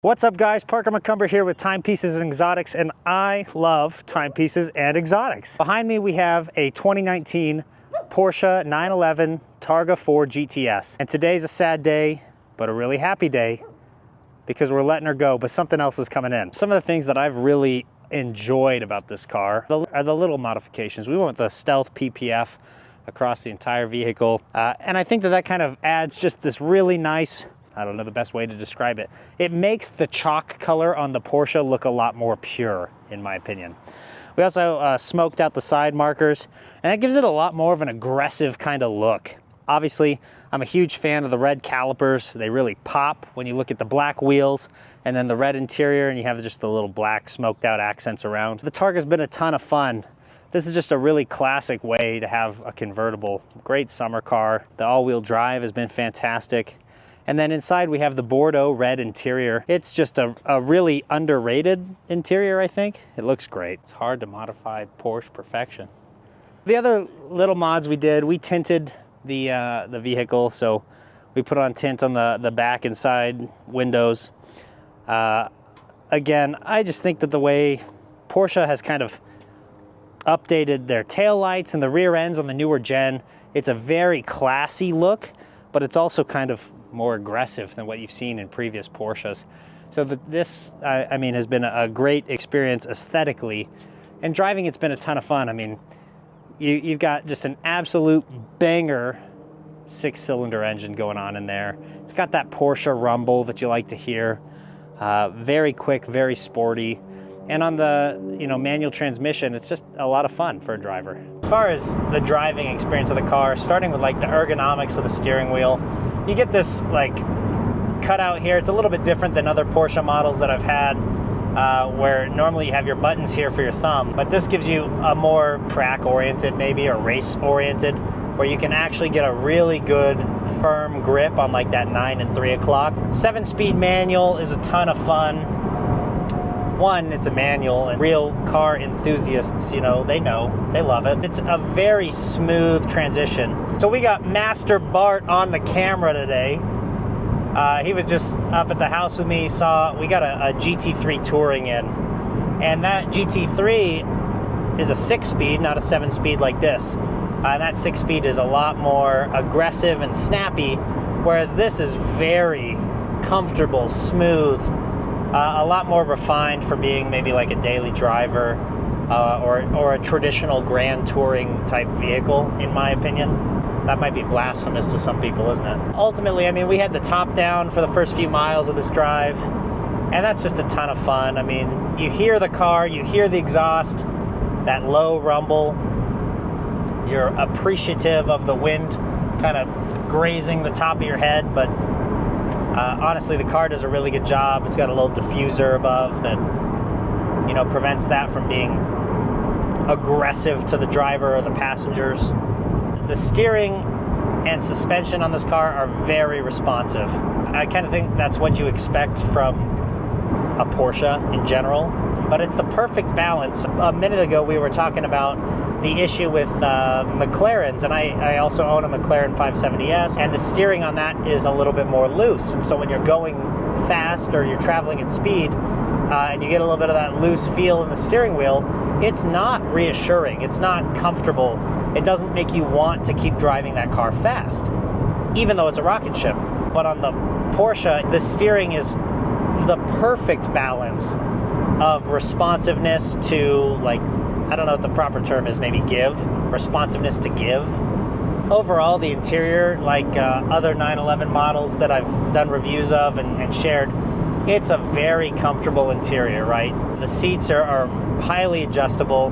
What's up guys, Parker McCumber here with Timepieces and Exotics, and I love timepieces and exotics. Behind me we have a 2019 Porsche 911 Targa 4 GTS. And today's a sad day, but a really happy day because we're letting her go, but something else is coming in. Some of the things that I've really enjoyed about this car are the little modifications. We went with the stealth PPF across the entire vehicle. And I think that kind of adds just this really nice, I don't know the best way to describe it. It makes the chalk color on the Porsche look a lot more pure, in my opinion. We also smoked out the side markers, and that gives it a lot more of an aggressive kind of look. Obviously, I'm a huge fan of the red calipers. They really pop when you look at the black wheels, and then the red interior, and you have just the little black smoked out accents around. The Targa's been a ton of fun. This is just a really classic way to have a convertible. Great summer car. The all-wheel drive has been fantastic. And then inside we have the Bordeaux red interior. It's just a really underrated interior, I think. It looks great. It's hard to modify Porsche perfection. The other little mods we did, we tinted the vehicle. So we put on tint on the back and side windows. Again, I just think that the way Porsche has kind of updated their taillights and the rear ends on the newer gen, it's a very classy look, but it's also kind of more aggressive than what you've seen in previous Porsches. So this, I mean, has been a great experience aesthetically, and driving it's been a ton of fun. I mean, you've got just an absolute banger 6-cylinder engine going on in there. It's got that Porsche rumble that you like to hear. Very quick, very sporty. And on the manual transmission, it's just a lot of fun for a driver. As far as the driving experience of the car, starting with like the ergonomics of the steering wheel, you get this like cutout here. It's a little bit different than other Porsche models that I've had, where normally you have your buttons here for your thumb, but this gives you a more track-oriented maybe, or race-oriented, where you can actually get a really good firm grip on like that 9 and 3 o'clock. 7-speed manual is a ton of fun. One, it's a manual, and real car enthusiasts, they love it. It's a very smooth transition. So we got Master Bart on the camera today. He was just up at the house with me. We got a GT3 Touring in, and that GT3 is a 6-speed, not a 7-speed like this. And that 6-speed is a lot more aggressive and snappy, whereas this is very comfortable, smooth, a lot more refined for being maybe like a daily driver or a traditional grand touring type vehicle, in my opinion. That might be blasphemous to some people, isn't it? Ultimately, I mean, we had the top down for the first few miles of this drive, and that's just a ton of fun. I mean, you hear the car, you hear the exhaust, that low rumble. You're appreciative of the wind kind of grazing the top of your head, but honestly, the car does a really good job. It's got a little diffuser above that, prevents that from being aggressive to the driver or the passengers. The steering and suspension on this car are very responsive. I kind of think that's what you expect from a Porsche in general, but it's the perfect balance. A minute ago, we were talking about the issue with McLarens, and I also own a McLaren 570S, and the steering on that is a little bit more loose. And so when you're going fast or you're traveling at speed, and you get a little bit of that loose feel in the steering wheel, it's not reassuring. It's not comfortable. It doesn't make you want to keep driving that car fast, even though it's a rocket ship. But on the Porsche, the steering is the perfect balance of responsiveness to, like, I don't know what the proper term is, maybe responsiveness to give. Overall, the interior, like other 911 models that I've done reviews of and shared, it's a very comfortable interior, right? The seats are highly adjustable.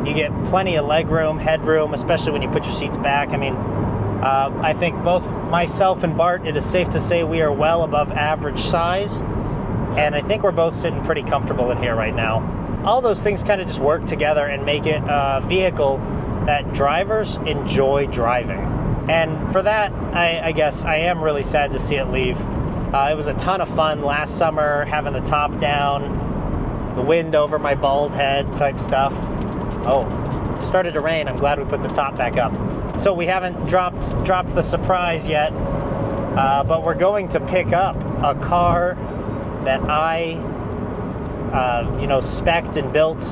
You get plenty of legroom, headroom, especially when you put your seats back. I mean, I think both myself and Bart, it is safe to say we are well above average size, and I think we're both sitting pretty comfortable in here right now. All those things kind of just work together and make it a vehicle that drivers enjoy driving. And for that, I guess I am really sad to see it leave. It was a ton of fun last summer, having the top down, the wind over my bald head type stuff. Oh, started to rain. I'm glad we put the top back up. So we haven't dropped the surprise yet, but we're going to pick up a car that I, you know, spec'd and built,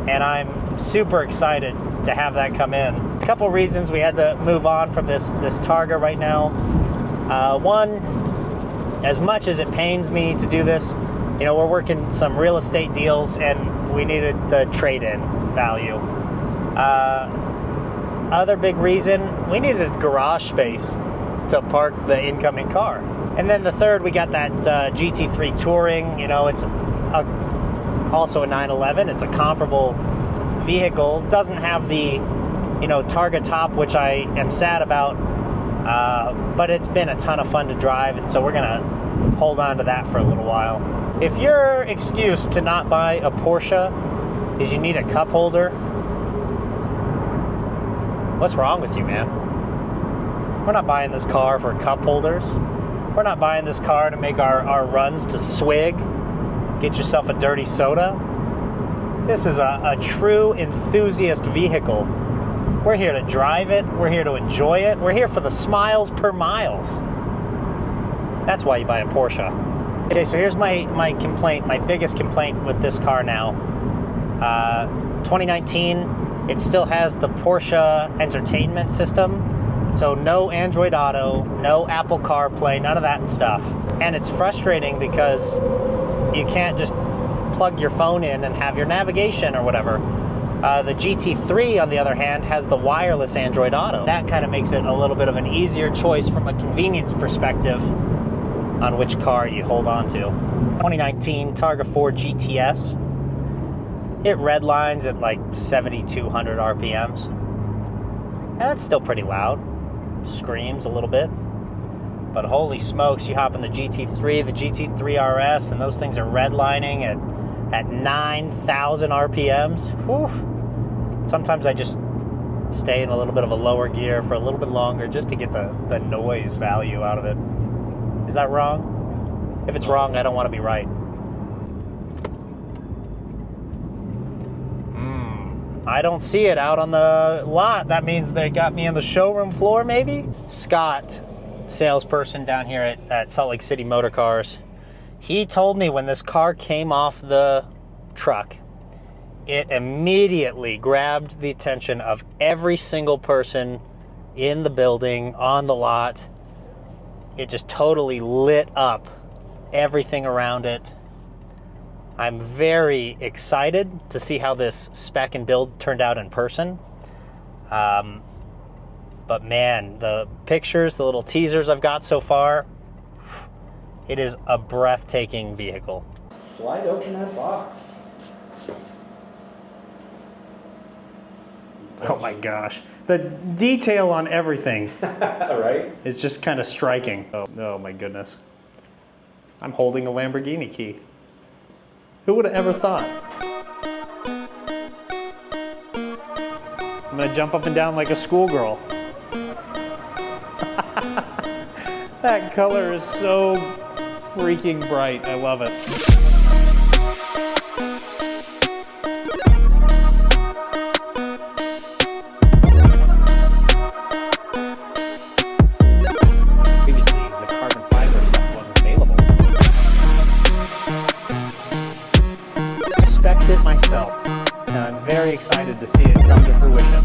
and I'm super excited to have that come in. A couple reasons we had to move on from this Targa right now. One, as much as it pains me to do this, you know, we're working some real estate deals and we needed the trade-in value. Other big reason, we needed garage space to park the incoming car. And then the third, we got that GT3 Touring. You know, it's also a 911. It's a comparable vehicle. Doesn't have the, you know, Targa top, which I am sad about, but it's been a ton of fun to drive, and so we're gonna hold on to that for a little while. If your excuse to not buy a Porsche is you need a cup holder, what's wrong with you, man? We're not buying this car for cup holders. We're not buying this car to make our runs to Swig, get yourself a dirty soda. This is a true enthusiast vehicle. We're here to drive it. We're here to enjoy it. We're here for the smiles per miles. That's why you buy a Porsche. Okay, so here's my complaint, my biggest complaint with this car now. 2019, it still has the Porsche entertainment system. So no Android Auto, no Apple CarPlay, none of that stuff. And it's frustrating because you can't just plug your phone in and have your navigation or whatever. The GT3, on the other hand, has the wireless Android Auto. That kind of makes it a little bit of an easier choice from a convenience perspective on which car you hold on to. 2019 Targa 4 GTS. It redlines at like 7,200 RPMs. And that's still pretty loud. Screams a little bit. But holy smokes, you hop in the GT3 RS, and those things are redlining at 9,000 RPMs. Whew. Sometimes I just stay in a little bit of a lower gear for a little bit longer just to get the noise value out of it. Is that wrong? If it's wrong, I don't want to be right. I don't see it out on the lot. That means they got me on the showroom floor, maybe? Scott, salesperson down here at Salt Lake City Motor Cars, he told me when this car came off the truck, it immediately grabbed the attention of every single person in the building, on the lot. It just totally lit up everything around it. I'm very excited to see how this spec and build turned out in person. But man, the pictures, the little teasers I've got so far, it is a breathtaking vehicle. Slide open that box. Oh my gosh. The detail on everything Right? is just kind of striking. Oh my goodness. I'm holding a Lamborghini key. Who would have ever thought? I'm gonna jump up and down like a schoolgirl. That color is so freaking bright. I love it. Previously, the carbon fiber stuff wasn't available. I spec'd it myself, and I'm very excited to see it come to fruition.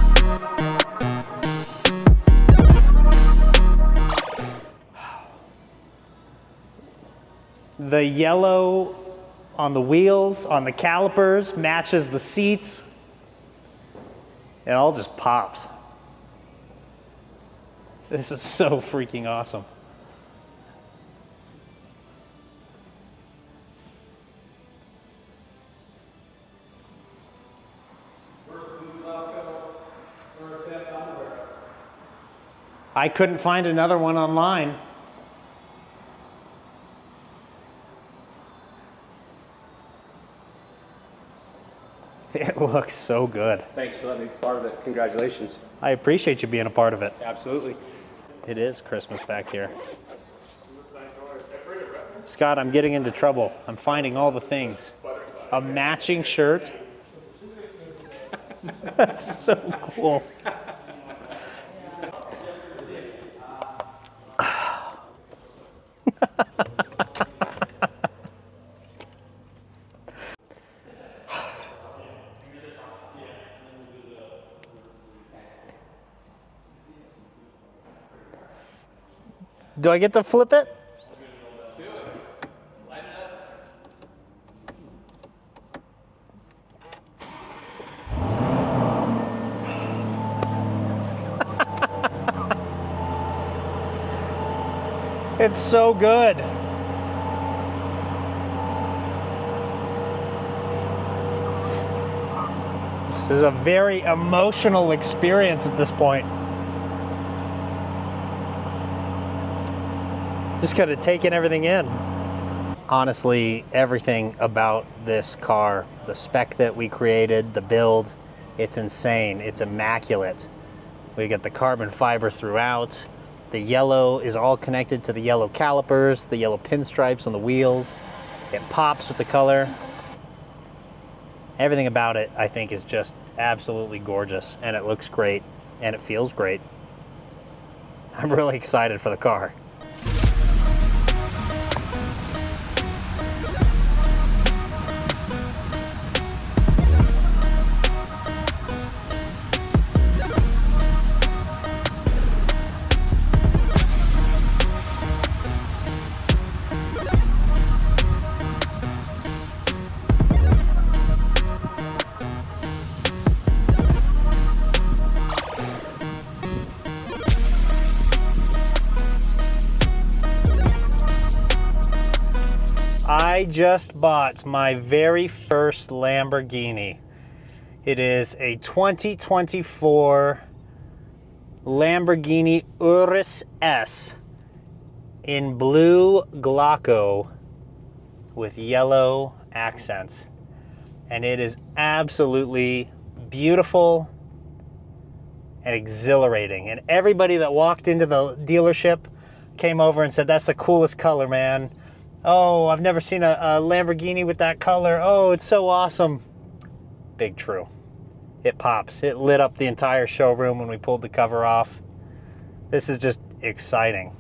The yellow on the wheels, on the calipers, matches the seats. It all just pops. This is so freaking awesome. I couldn't find another one online. It looks so good. Thanks for letting me be part of it. Congratulations. I appreciate you being a part of it. Absolutely. It is Christmas back here. Scott, I'm getting into trouble. I'm finding all the things. A matching shirt. That's so cool. Do I get to flip it? Let's do it. Light it up. It's so good. This is a very emotional experience at this point. Just kind of taking everything in. Honestly, everything about this car, the spec that we created, the build, it's insane. It's immaculate. We got the carbon fiber throughout. The yellow is all connected to the yellow calipers, the yellow pinstripes on the wheels. It pops with the color. Everything about it, I think, is just absolutely gorgeous, and it looks great, and it feels great. I'm really excited for the car. I just bought my very first Lamborghini. It is a 2024 Lamborghini Urus S in blue Glocco with yellow accents. And it is absolutely beautiful and exhilarating. And everybody that walked into the dealership came over and said, "That's the coolest color, man. Oh, I've never seen a Lamborghini with that color. Oh, it's so awesome." Big true. It pops. It lit up the entire showroom when we pulled the cover off. This is just exciting.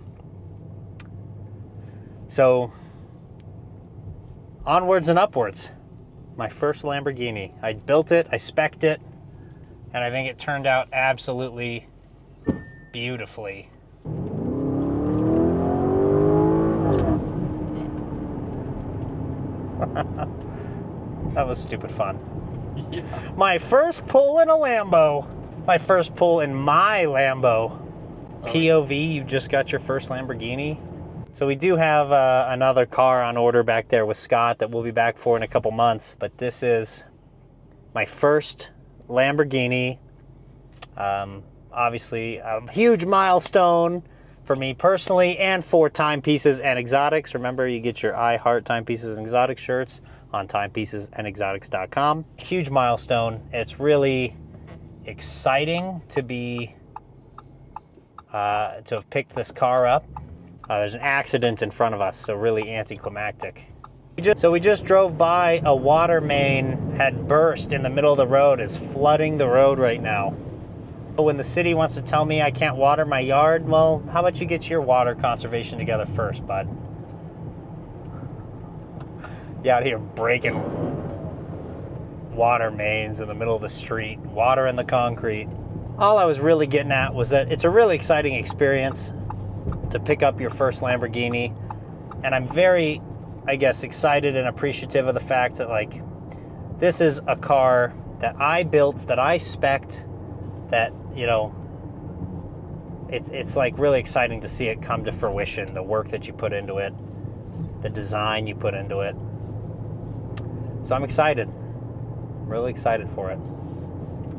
So, onwards and upwards. My first Lamborghini. I built it, I spec'd it, and I think it turned out absolutely beautifully. That was stupid fun. Yeah. My first pull in a Lambo. My first pull in my Lambo. Oh, POV, you just got your first Lamborghini. So we do have another car on order back there with Scott that we'll be back for in a couple months. But this is my first Lamborghini. Obviously, a huge milestone for me personally and for Timepieces and Exotics. Remember, you get your I Heart Timepieces and Exotics shirts on timepiecesandexotics.com. Huge milestone. It's really exciting to be to have picked this car up. There's an accident in front of us, so really anticlimactic. So we just drove by, a water main had burst in the middle of the road. It's flooding the road right now. When the city wants to tell me I can't water my yard, well, how about you get your water conservation together first, bud? You out here breaking water mains in the middle of the street, water in the concrete. All I was really getting at was that it's a really exciting experience to pick up your first Lamborghini. And I'm very, I guess, excited and appreciative of the fact that, like, this is a car that I built, that I spec'd, that, you know, it's like really exciting to see it come to fruition, the work that you put into it, the design you put into it. So I'm excited, really excited for it.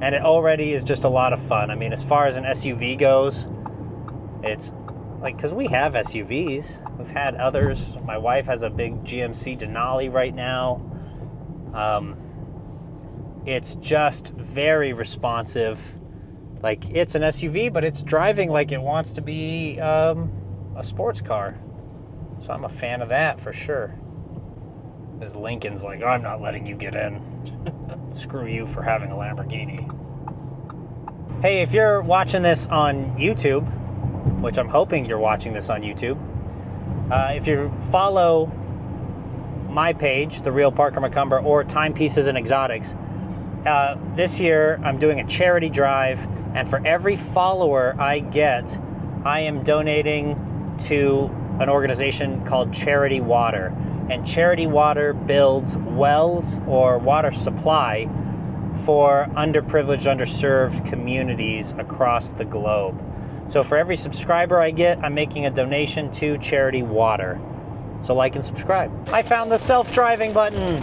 And it already is just a lot of fun. I mean, as far as an SUV goes, it's like, because we have SUVs, we've had others. My wife has a big GMC Denali right now. It's just very responsive. Like, it's an SUV, but it's driving like it wants to be a sports car. So I'm a fan of that for sure. This Lincoln's like, I'm not letting you get in. Screw you for having a Lamborghini. Hey, if you're watching this on YouTube, which I'm hoping you're watching this on YouTube, if you follow my page, The Real Parker McCumber, or Timepieces and Exotics, this year I'm doing a charity drive, and for every follower I get, I am donating to an organization called Charity Water. And Charity Water builds wells or water supply for underprivileged, underserved communities across the globe. So for every subscriber I get, I'm making a donation to Charity Water. So like and subscribe. I found the self-driving button.